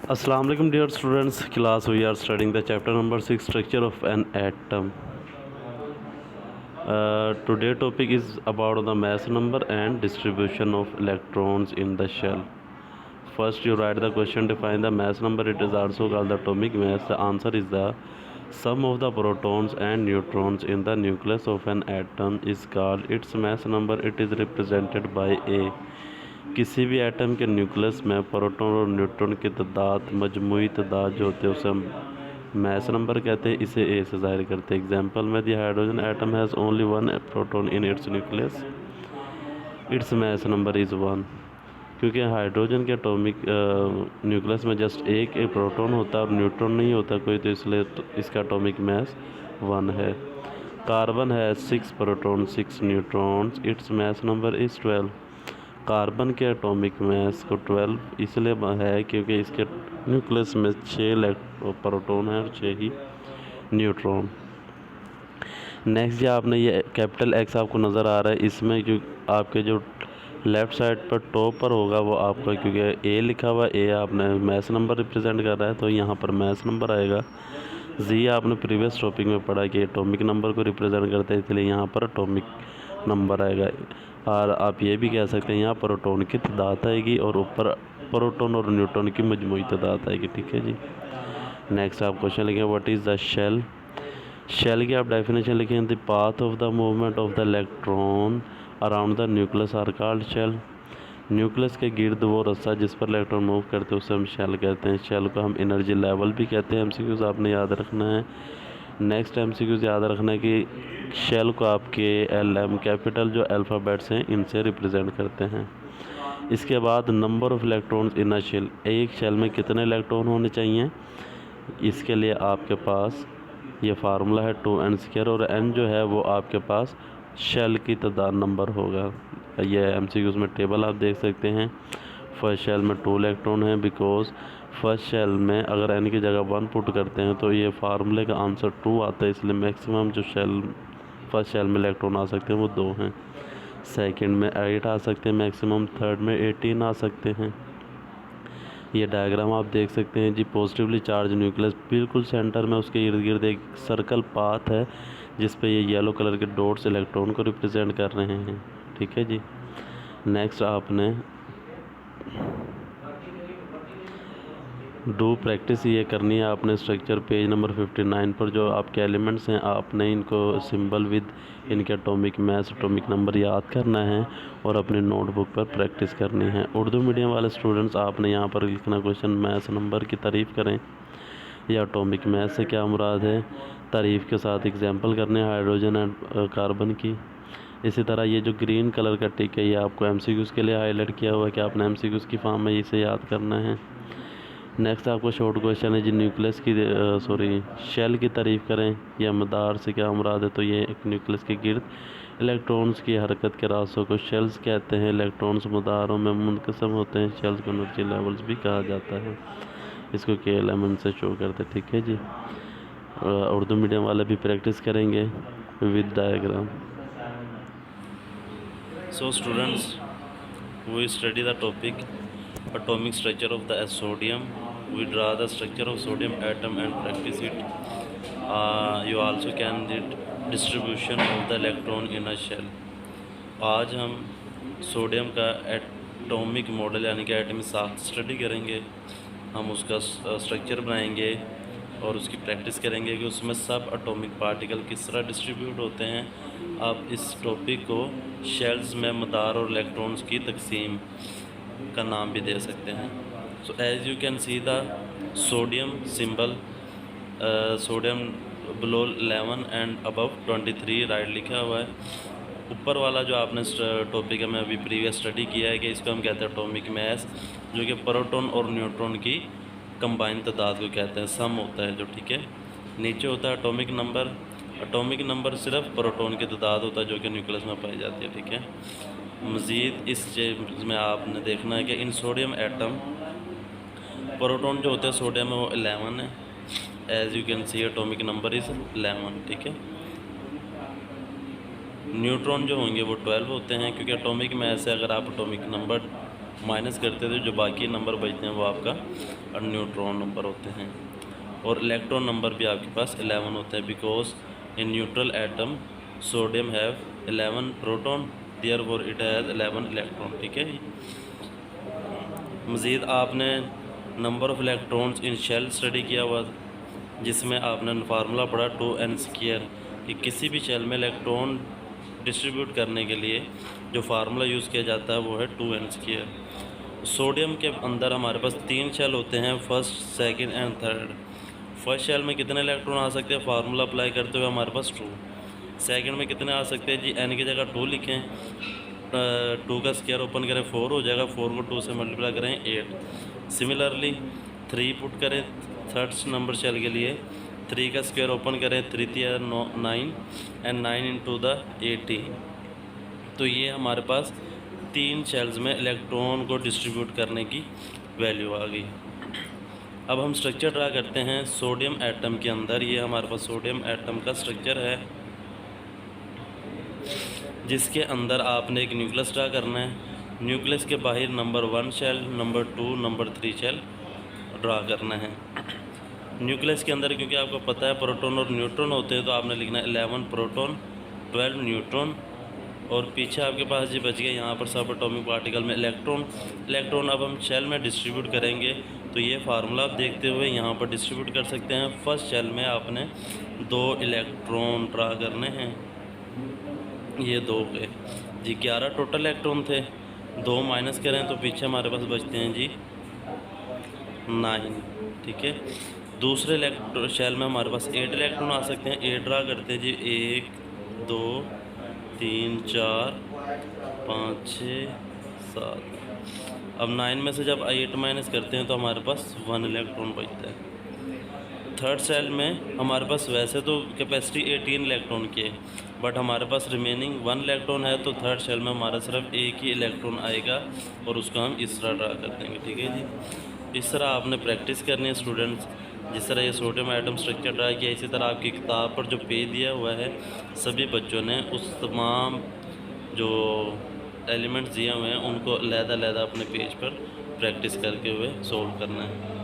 Assalamu alaikum dear students, class we are studying the chapter number 6 structure of an atom. Today topic is about the mass number and distribution of electrons in the shell. First you write the question, define the mass number, it is also called the atomic mass. The answer is the sum of the protons and neutrons in the nucleus of an atom is called its mass number. It is represented by A. किसी भी atom के nucleus में proton और neutron की तादाद मजमूई तादाद जो होती है उसे हम मैस नंबर कहते हैं, इसे ए से ज़ाहिर करते हैं। एग्जांपल में the hydrogen atom has only one proton in its nucleus, it's mass number is 1। क्योंकि हाइड्रोजन के एटॉमिक न्यूक्लियस में जस्ट एक प्रोटॉन होता है और न्यूट्रॉन नहीं होता कोई, तो इसलिए इसका एटॉमिक मैस 1 है। कार्बन है 6 proton 6 neutrons, it's mass number is 12। Carbon के एटॉमिक मास को 12 इसलिए है क्योंकि इसके न्यूक्लियस में 6 प्रोटॉन है और 6 ही न्यूट्रॉन। नेक्स्ट जो आपने ये कैपिटल एक्स आपको नज़र आ रहा है, इसमें जो आपके जो लेफ़्ट साइड पर टॉप पर होगा वो आपका, क्योंकि ए लिखा हुआ ए आपने मैस नंबर रिप्रेजेंट कर रहा है तो यहाँ पर मैस नंबर आएगा। जी आपने प्रीवियस टॉपिक में पढ़ा कि एटॉमिक नंबर को रिप्रेजेंट करता है, इसलिए यहाँ पर एटॉमिक नंबर आएगा। और आप ये भी कह सकते हैं यहाँ प्रोटॉन की तादाद आएगी और ऊपर प्रोटॉन और न्यूट्रॉन की मजमूई तादाद आएगी। ठीक है जी। नेक्स्ट आप क्वेश्चन लिखें, what is the shell. Shell की आप डेफिनेशन लिखें, the path of the movement of the electron around the nucleus are called shell. Nucleus के गिर्द वो रस्सा जिस पर इलेक्ट्रॉन मूव करते हैं उसे हम शेल कहते हैं। शेल को हम एनर्जी लेवल भी कहते हैं। एमसीक्यूज आपने याद रखना है। नेक्स्ट एमसीक्यूज याद रखना है कि शेल को आपके LM कैपिटल जो अल्फ़ाबेट्स हैं इनसे रिप्रेजेंट करते हैं। इसके बाद number of electrons in a shell, एक शेल में कितने इलेक्ट्रॉन होने चाहिए, इसके लिए आपके पास ये फार्मूला है 2n² और n जो है वो आपके पास शेल की तादाद नंबर होगा। ये एमसीक्यूज में टेबल आप देख सकते हैं। फर्स्ट शेल में 2 इलेक्ट्रॉन हैं, बिकॉज फर्स्ट शेल में अगर n की जगह 1 पुट करते हैं तो ये फार्मूले का आंसर 2 आता है, इसलिए मैक्सिमम जो फर्स्ट शेल में इलेक्ट्रॉन आ सकते हैं वो 2 हैं। सेकंड में 8 आ सकते हैं मैक्सिमम, थर्ड में 18 आ सकते हैं। ये डायग्राम आप देख सकते हैं जी। पॉजिटिवली चार्ज न्यूक्लियस बिल्कुल सेंटर में, उसके इर्द गिर्द एक सर्कल पाथ है जिस पे ये येलो कलर के डॉट्स इलेक्ट्रॉन को रिप्रेजेंट कर रहे हैं। ठीक है जी। नेक्स्ट आपने डू प्रैक्टिस ये करनी है आपने। स्ट्रक्चर पेज नंबर 59 पर जो आपके एलिमेंट्स हैं आपने इनको सिंबल विद इनके एटॉमिक मास एटॉमिक नंबर याद करना है और अपनी नोटबुक पर प्रैक्टिस करनी है। उर्दू मीडियम वाले स्टूडेंट्स आपने यहाँ पर लिखना क्वेश्चन, मास नंबर की तारीफ़ करें या एटॉमिक मास से क्या मुराद है, तारीफ़ के साथ एग्जाम्पल करने हाइड्रोजन एंड कार्बन की। इसी तरह ये जो ग्रीन कलर का टिक है ये आपको एमसीक्यूज़ के लिए हाईलाइट किया हुआ है कि आपने एमसीक्यूज़ की फॉर्म में इसे याद करना है। नेक्स्ट आपको शॉर्ट क्वेश्चन है जी, न्यूक्लियस की शेल की तारीफ़ करें या मदार से क्या मुराद है, तो ये एक न्यूक्लियस के गिर्द इलेक्ट्रॉन्स की हरकत के रास्तों को शेल्स कहते हैं। इलेक्ट्रॉन्स मदारों में मुनक़सम होते हैं, शेल्स को एनर्जी लेवल्स भी कहा जाता है। इसको के एलिमेंट से शो करते हैं। ठीक है जी। उर्दू मीडियम वाले भी प्रैक्टिस करेंगे with diagram. So students, we study the topic atomic structure of the sodium. We draw the structure of sodium atom and practice it. You also can read distribution of the electron in a shell. आज हम sodium का atomic model यानी कि atomic साथ study करेंगे। हम उसका structure बनाएंगे और उसकी प्रैक्टिस करेंगे कि उसमें सब एटॉमिक पार्टिकल किस तरह डिस्ट्रीब्यूट होते हैं। आप इस टॉपिक को शेल्स में मदार और इलेक्ट्रॉन्स की तकसीम का नाम भी दे सकते हैं। So as you can see the sodium symbol, sodium below 11 and above 23 right लिखा हुआ है। ऊपर वाला जो आपने टॉपिक है मैं अभी प्रीवियस स्टडी किया है कि इसको हम कहते हैं एटॉमिक मास, जो कि प्रोटॉन और न्यूट्रॉन की कंबाइन तादाद को कहते हैं, सम होता है जो। ठीक है। नीचे होता है एटॉमिक नंबर। एटॉमिक नंबर सिर्फ प्रोटॉन की तादाद होता है जो कि न्यूक्लियस में पाई जाती है। ठीक है। मज़ीद इस चीज़ में आपने देखना है कि इन सोडियम एटम प्रोटॉन जो होते हैं सोडियम में वो 11 है। As you can see atomic number is 11। ठीक है। न्यूट्रॉन जो होंगे वो 12 होते हैं, क्योंकि एटॉमिक मास से अगर आप एटॉमिक नंबर माइनस करते थे, जो बाकी नंबर बचते हैं वो आपका न्यूट्रॉन नंबर होते हैं। और इलेक्ट्रॉन नंबर भी आपके पास 11 होता है, because in neutral atom sodium have 11 proton, therefore it has 11 electron. ठीक है जी। मज़ीद आपने number of electrons in shell study किया हुआ, जिसमें आपने फार्मूला पढ़ा 2n², कि किसी भी शेल में इलेक्ट्रॉन डिस्ट्रीब्यूट करने के लिए जो फार्मूला यूज़ किया जाता है वो है 2n²। सोडियम के अंदर हमारे पास 3 शेल होते हैं, first, second and third. First shell में कितने इलेक्ट्रॉन आ सकते हैं, फार्मूला अप्लाई करते हुए हमारे पास 2। सेकंड में कितने आ सकते हैं जी, n की जगह 2 लिखें, 2 का स्क्वायर ओपन करें 4 हो जाएगा, 4 को 2 से मल्टीप्लाई करें 8। सिमिलरली 3 पुट करें थर्ड नंबर शेल के लिए, 3 का स्क्वायर ओपन करें 3 9 एंड 9 इंटू द 80। तो ये हमारे पास 3 शेल्स में इलेक्ट्रॉन को डिस्ट्रीब्यूट करने की वैल्यू आ गई। अब हम स्ट्रक्चर ड्रा करते हैं सोडियम एटम के अंदर। ये हमारे पास सोडियम एटम का स्ट्रक्चर है, जिसके अंदर आपने एक न्यूक्लियस ड्रा करना है। न्यूक्लियस के बाहर number 1 shell, number 2, number 3 shell draw करना है। न्यूक्लियस के अंदर क्योंकि आपको पता है प्रोटॉन और न्यूट्रॉन होते हैं, तो आपने लिखना है 11 प्रोटॉन 12 न्यूट्रॉन। और पीछे आपके पास जी बच गया यहाँ पर सब एटॉमिक पार्टिकल में इलेक्ट्रॉन अब हम शेल में डिस्ट्रीब्यूट करेंगे, तो ये फार्मूला आप देखते हुए यहाँ पर डिस्ट्रीब्यूट कर सकते हैं। फर्स्ट शेल में आपने 2 इलेक्ट्रॉन ड्रा करने हैं, ये 2 के जी 11 टोटल इलेक्ट्रॉन थे, 2 माइनस करें तो पीछे हमारे पास बचते हैं जी 9। ठीक है। दूसरे शेल में हमारे पास 8 इलेक्ट्रॉन आ सकते हैं, 8 ड्रा करते हैं जी, 1 2 3 4 5 6 7। अब 9 में से जब 8 माइनस करते हैं तो हमारे पास 1 इलेक्ट्रॉन बचता है। थर्ड सेल में हमारे पास वैसे तो कैपेसिटी 18 इलेक्ट्रॉन की है, बट हमारे पास रिमेनिंग 1 इलेक्ट्रॉन है, तो थर्ड सेल में हमारा सिर्फ एक ही इलेक्ट्रॉन आएगा और उसको हम इस तरह ड्रा कर देंगे। ठीक है जी। इस तरह आपने प्रैक्टिस करनी है स्टूडेंट्स। जिस तरह ये सोडियम एटम स्ट्रक्चर ड्रा किया, इसी तरह आपकी किताब पर जो पेज दिया हुआ है सभी बच्चों ने उस तमाम जो एलिमेंट्स दिए हुए हैं उनको अलहदा अलहदा अपने पेज पर प्रैक्टिस करके हुए सोल्व करना है।